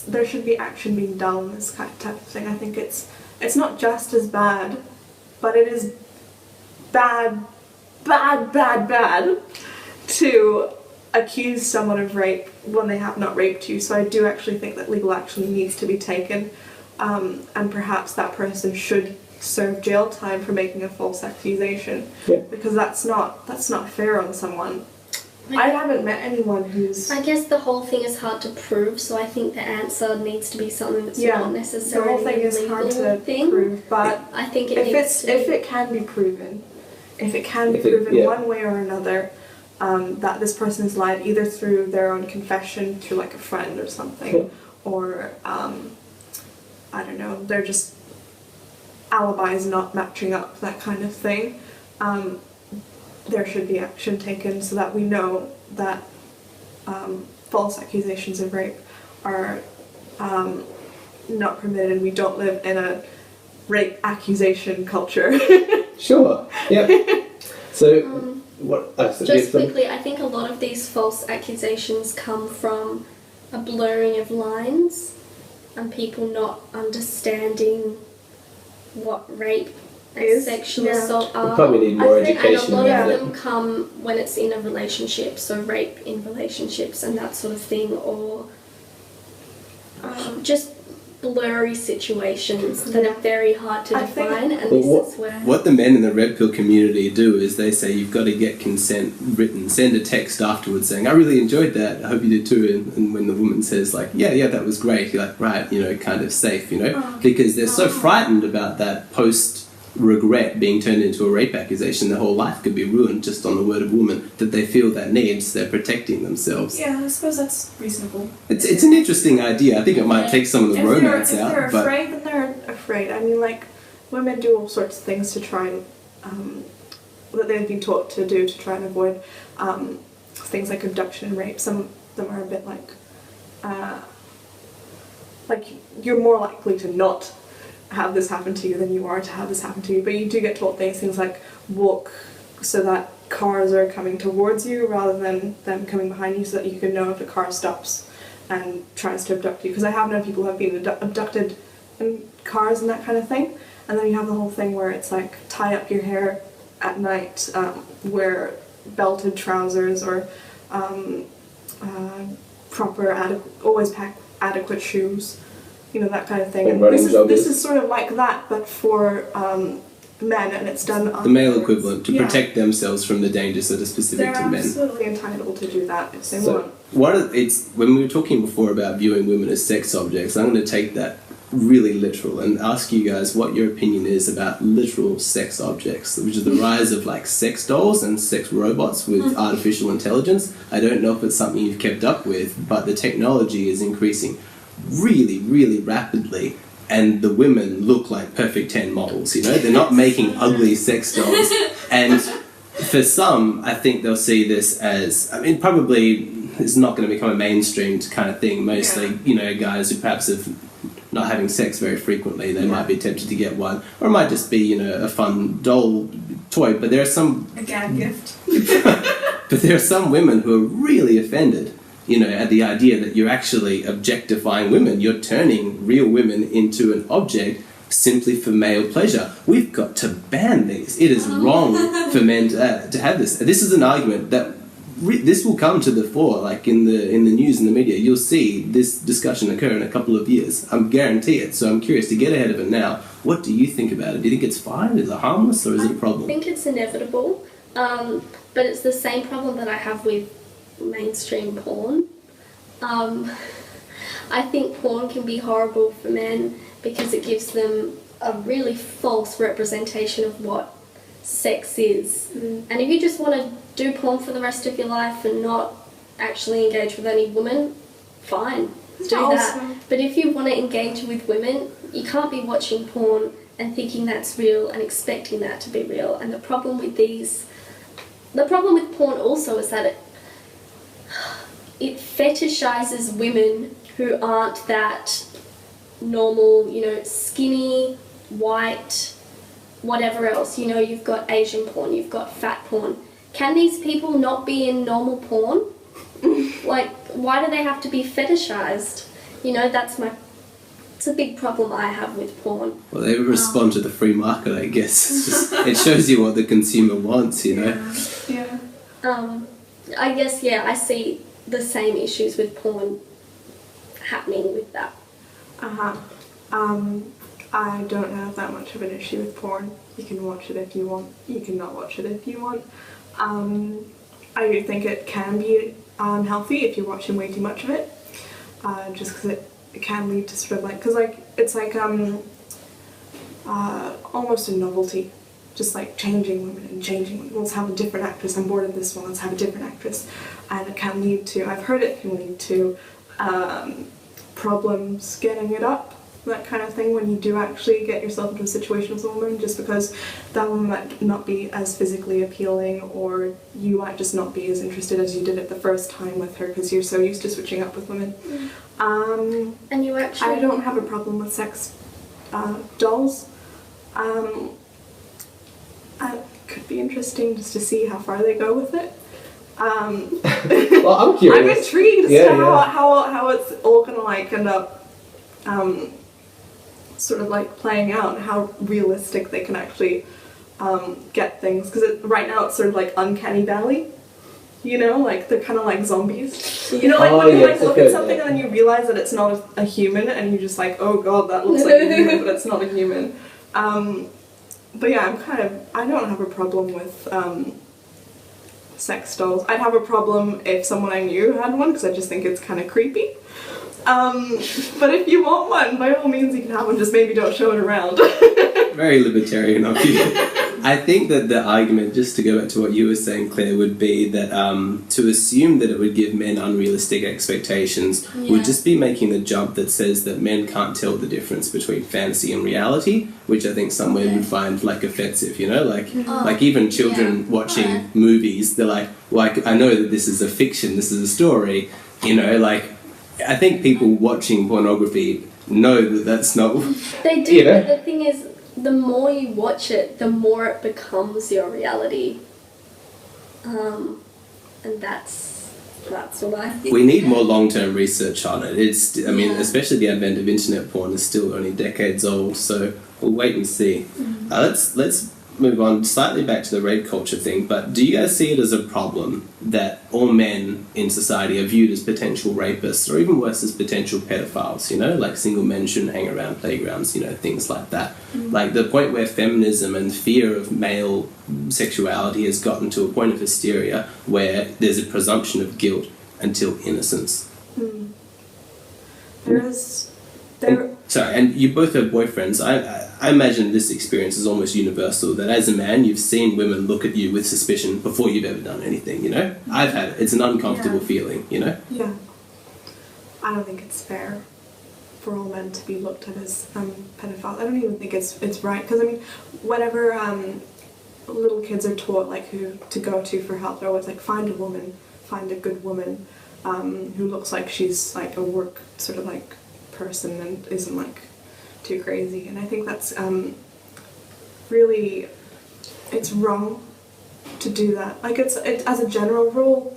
Speaker 2: There should be action being done on this type of thing. I think it's not just as bad, but it is bad to accuse someone of rape when they have not raped you. So I do actually think that legal action needs to be taken, and perhaps that person should serve jail time for making a false accusation, because that's not fair on someone. I haven't met anyone who's...
Speaker 3: I guess the whole thing is hard to prove, so I think the answer needs to be something that's not necessarily
Speaker 2: the whole thing is
Speaker 3: a
Speaker 2: hard
Speaker 3: legal
Speaker 2: to
Speaker 3: thing.
Speaker 2: prove, but
Speaker 3: I think it
Speaker 2: if
Speaker 3: needs to
Speaker 2: it can be proven, one way or another, that this person has lied either through their own confession, through like a friend or something, or I don't know, they're just alibis not matching up, that kind of thing. There should be action taken so that we know that false accusations of rape are not permitted, and we don't live in a rape accusation culture.
Speaker 1: Sure. Yeah. So, what?
Speaker 3: Just quickly, I think a lot of these false accusations come from a blurring of lines and people not understanding what rape and sexual assault
Speaker 1: We
Speaker 3: are.
Speaker 1: probably need more
Speaker 3: And
Speaker 1: education
Speaker 3: a lot
Speaker 1: around
Speaker 3: of
Speaker 1: it.
Speaker 3: them come when it's in a relationship, so rape in relationships and that sort of thing, or just blurry situations that are very hard to
Speaker 2: I think-
Speaker 3: define, and
Speaker 1: Well,
Speaker 3: this is where...
Speaker 1: What the men in the red pill community do is they say you've got to get consent written, send a text afterwards saying, I really enjoyed that, I hope you did too, and when the woman says like, yeah, that was great, you're like, right, you know, kind of safe, you know, because they're so frightened about that post-regret being turned into a rape accusation, their whole life could be ruined just on the word of woman, that they feel that need, so they're protecting themselves.
Speaker 5: Yeah, I suppose that's reasonable.
Speaker 1: It's an interesting idea. I think it might take some of the romance
Speaker 2: if
Speaker 1: out,
Speaker 2: they're
Speaker 1: but
Speaker 2: afraid, then they're afraid. I mean, like, women do all sorts of things to try and that they've been taught to do to try and avoid things like abduction and rape. Some of them are a bit like you're more likely to not have this happen to you than you are to have this happen to you. But you do get taught things like walk so that cars are coming towards you rather than them coming behind you, so that you can know if a car stops and tries to abduct you. Because I have known people who have been abducted in cars and that kind of thing, And then you have the whole thing where it's like tie up your hair at night, wear belted trousers or always pack adequate shoes, you know, that kind of thing.
Speaker 4: Like
Speaker 2: And
Speaker 4: running joggers.
Speaker 2: this is sort of like that, but for men, and it's done
Speaker 1: The male equivalent, to
Speaker 2: Yeah.
Speaker 1: protect themselves from the dangers that are specific
Speaker 2: They're
Speaker 1: to men.
Speaker 2: absolutely entitled to do that if they
Speaker 1: So,
Speaker 2: want.
Speaker 1: when we were talking before about viewing women as sex objects, I'm going to take that really literal and ask you guys what your opinion is about literal sex objects, which is the rise of like sex dolls and sex robots with artificial intelligence. I don't know if it's something you've kept up with, but the technology is increasing really, really rapidly. And the women look like perfect 10 models, you know? They're not making ugly sex dolls. And for some, I think they'll see this as, I mean, probably it's not going to become a mainstream kind of thing. Mostly, you know, guys who perhaps have not having sex very frequently, they might be tempted to get one. Or it might just be, you know, a fun doll toy. But there are some...
Speaker 5: A gag gift.
Speaker 1: But there are some women who are really offended, you know, at the idea that you're actually objectifying women. You're turning real women into an object simply for male pleasure. We've got to ban these. It is wrong for men to have this. This is an argument that this will come to the fore, like in the news and the media. You'll see this discussion occur in a couple of years. I guarantee it. So I'm curious to get ahead of it now. What do you think about it? Do you think it's fine? Is it harmless, or is it a problem?
Speaker 3: I think it's inevitable, but it's the same problem that I have with mainstream porn. I think porn can be horrible for men because it gives them a really false representation of what sex is. And if you just want to do porn for the rest of your life and not actually engage with any woman, fine, do that. But if you want to engage with women, you can't be watching porn and thinking that's real and expecting that to be real. And the problem with porn also is that it fetishizes women who aren't that normal, you know, skinny, white, whatever else. You know, you've got Asian porn, you've got fat porn. Can these people not be in normal porn? Like, why do they have to be fetishized? You know, it's a big problem I have with porn.
Speaker 1: Well, they respond to the free market, I guess. It's just, it shows you what the consumer wants, you know?
Speaker 2: Yeah.
Speaker 3: I guess, yeah, I see the same issues with porn happening with that.
Speaker 2: I don't have that much of an issue with porn. You can watch it if you want. You can not watch it if you want. I do think it can be unhealthy if you're watching way too much of it. Just because it can lead to sort of like, because like it's like almost a novelty, just like changing women and changing women. Let's have a different actress. I'm bored of this one. Let's have a different actress, and it can lead to. I've heard it can lead to problems getting it up, that kind of thing, when you do actually get yourself into a situation with a woman, just because that woman might not be as physically appealing, or you might just not be as interested as you did it the first time with her because you're so used to switching up with women.
Speaker 3: And you actually...
Speaker 2: I don't have a problem with sex dolls. It could be interesting just to see how far they go with it.
Speaker 4: Well, I'm curious.
Speaker 2: I'm intrigued as
Speaker 4: Yeah,
Speaker 2: to
Speaker 4: yeah.
Speaker 2: how it's all gonna like end up sort of like playing out, and how realistic they can actually get things, because right now it's sort of like uncanny valley, you know, like they're kind of like zombies, you know, like
Speaker 4: Oh,
Speaker 2: when you
Speaker 4: yes,
Speaker 2: like look
Speaker 4: okay,
Speaker 2: at something
Speaker 4: yeah.
Speaker 2: and then you realize that it's not a human, and you're just like, oh god, that looks like a human, but it's not a human. But yeah, I don't have a problem with sex dolls. I'd have a problem if someone I knew had one, because I just think it's kind of creepy. But if you want one, by all means you can have one, just maybe don't show it around.
Speaker 1: Very libertarian of you. I think that the argument, just to go back to what you were saying, Claire, would be that to assume that it would give men unrealistic expectations would just be making the jump that says that men can't tell the difference between fantasy and reality, which I think some would find like offensive, you know, like even children watching movies, they're like, well, I know that this is a fiction, this is a story, you know, like I think people watching pornography know that that's not...
Speaker 3: They do,
Speaker 4: You know?
Speaker 3: but the thing is, the more you watch it, the more it becomes your reality. And that's what I think.
Speaker 1: We need more long-term research on it. I mean, especially the advent of internet porn is still only decades old, so we'll wait and see. Let's move on slightly back to the rape culture thing, but do you guys see it as a problem that all men in society are viewed as potential rapists, or even worse, as potential pedophiles, like single men shouldn't hang around playgrounds, things like that? Like the point where feminism and fear of male sexuality has gotten to a point of hysteria where there's a presumption of guilt until innocence. Sorry, and you both have boyfriends. I imagine this experience is almost universal, that as a man, you've seen women look at you with suspicion before you've ever done anything, I've had it. It's an uncomfortable feeling,
Speaker 2: Yeah. I don't think it's fair for all men to be looked at as pedophiles. I don't even think it's right, because, whenever little kids are taught, who to go to for help, they're always find a woman, find a good woman, who looks like she's, a work sort of, person and isn't, too crazy. And I think that's really, it's wrong to do that. It's as a general rule,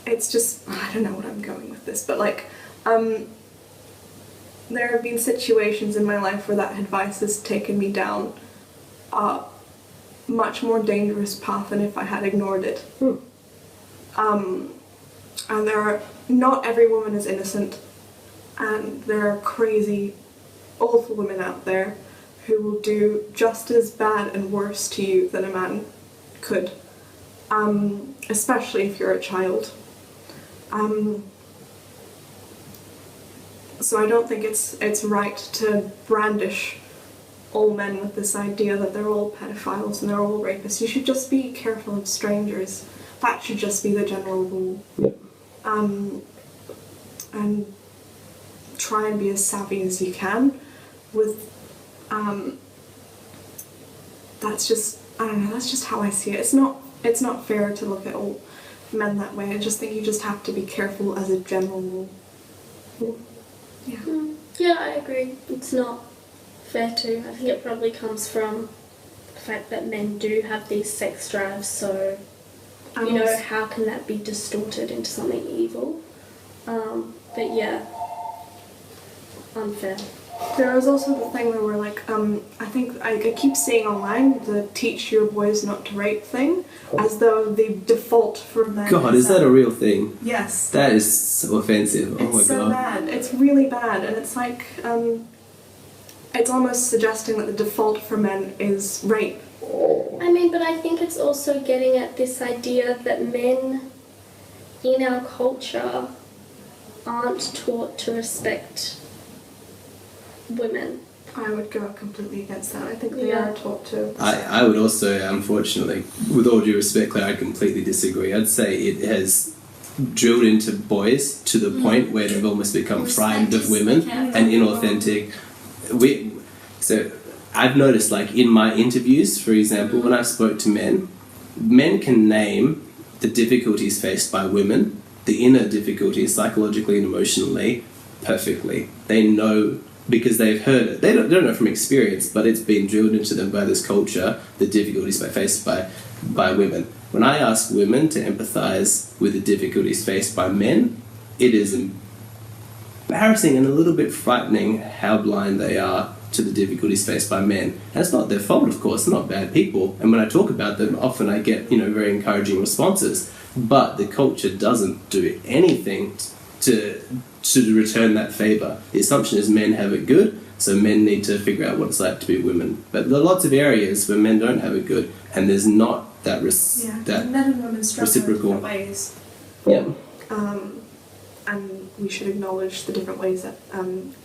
Speaker 2: it's just, I don't know what I'm going with this, but there have been situations in my life where that advice has taken me down a much more dangerous path than if I had ignored it. And not every woman is innocent, and there are crazy, awful women out there who will do just as bad and worse to you than a man could, especially if you're a child. So I don't think it's right to brandish all men with this idea that they're all pedophiles and they're all rapists. You should just be careful of strangers. That should just be the general rule.
Speaker 4: Yep.
Speaker 2: And try and be as savvy as you can with, that's just, I don't know, that's just how I see it. It's not fair to look at all men that way. I just think you just have to be careful as a general rule. Yeah.
Speaker 3: Yeah, I agree. It's not fair to. I think it probably comes from the fact that men do have these sex drives, so how can that be distorted into something evil? But yeah, unfair.
Speaker 2: There is also the thing where we're I think I keep seeing online the teach your boys not to rape thing, as though the default for men.
Speaker 1: God, is that a real thing?
Speaker 2: Yes.
Speaker 1: That is so offensive. Oh my god.
Speaker 2: It's so bad. It's really bad, and it's it's almost suggesting that the default for men is rape.
Speaker 3: But I think it's also getting at this idea that men in our culture aren't taught to respect women.
Speaker 2: I would go completely against that. I think they are taught to.
Speaker 1: I would also, unfortunately, with all due respect, Claire, I completely disagree. I'd say it has drilled into boys to the point where they've almost become frightened of women and inauthentic. So I've noticed, in my interviews, for example, when I spoke to men can name the difficulties faced by women, the inner difficulties, psychologically and emotionally, perfectly. They know because they've heard it. They don't know from experience, but it's been drilled into them by this culture, the difficulties faced by women. When I ask women to empathise with the difficulties faced by men, it is embarrassing and a little bit frightening how blind they are to the difficulties faced by men. That's not their fault, of course. They're not bad people. And when I talk about them, often I get, very encouraging responses. But the culture doesn't do anything to return that favour. The assumption is men have it good, so men need to figure out what it's like to be women. But there are lots of areas where men don't have it good, and there's not that that
Speaker 5: men and women struggle
Speaker 1: reciprocal
Speaker 5: in different ways.
Speaker 1: Yeah.
Speaker 2: And we should acknowledge the different ways that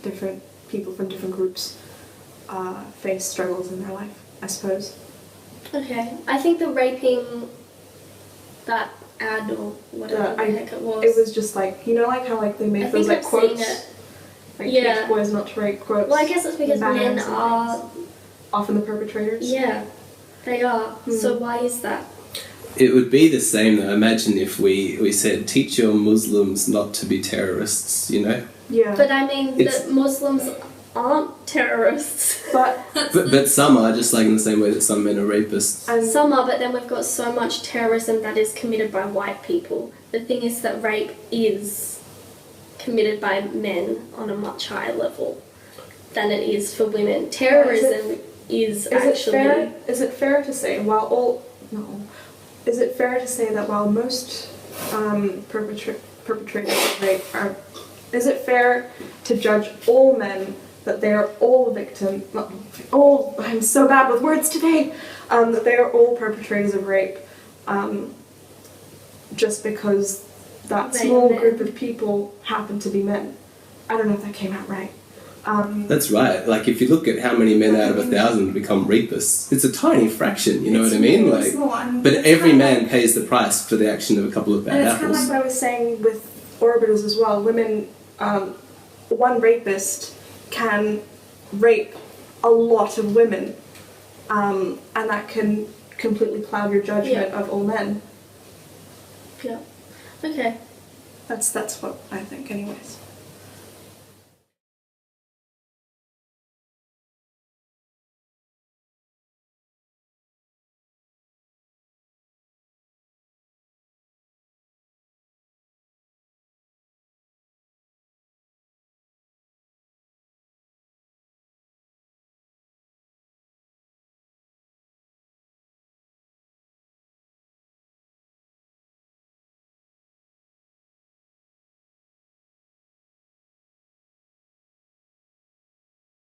Speaker 2: different people from different groups face struggles in their life, I suppose.
Speaker 3: Okay, I think the raping that ad or whatever the heck it was.
Speaker 2: It was just how they make those quotes. Teach boys not to rape quotes.
Speaker 3: Well, I guess it's because men are
Speaker 2: often the perpetrators.
Speaker 3: Yeah, they are. So why is that?
Speaker 1: It would be the same though. Imagine if we said, teach your Muslims not to be terrorists,
Speaker 2: Yeah.
Speaker 3: But that Muslims aren't terrorists.
Speaker 1: But some are, just in the same way that some men are rapists.
Speaker 3: And some are, but then we've got so much terrorism that is committed by white people. The thing is that rape is committed by men on a much higher level than it is for women. Terrorism is actually...
Speaker 2: Is it fair to say, is it fair to say that while most perpetrators of rape are... Is it fair to judge all men that they are all I'm so bad with words today, that they are all perpetrators of rape, just because that small group of people happen to be men? I don't know if that came out right.
Speaker 1: That's right. Like, if you look at how many men out of 1,000 become rapists, it's a tiny fraction, you know what I mean?
Speaker 5: Really
Speaker 1: like,
Speaker 5: small,
Speaker 1: but every man pays the price for the action of a couple of bad
Speaker 2: And it's kind of
Speaker 1: apples.
Speaker 2: like what I was saying with orbiters as well. Women, one rapist can rape a lot of women, and that can completely cloud your judgment of all men.
Speaker 3: Yeah. Okay.
Speaker 2: That's what I think anyways.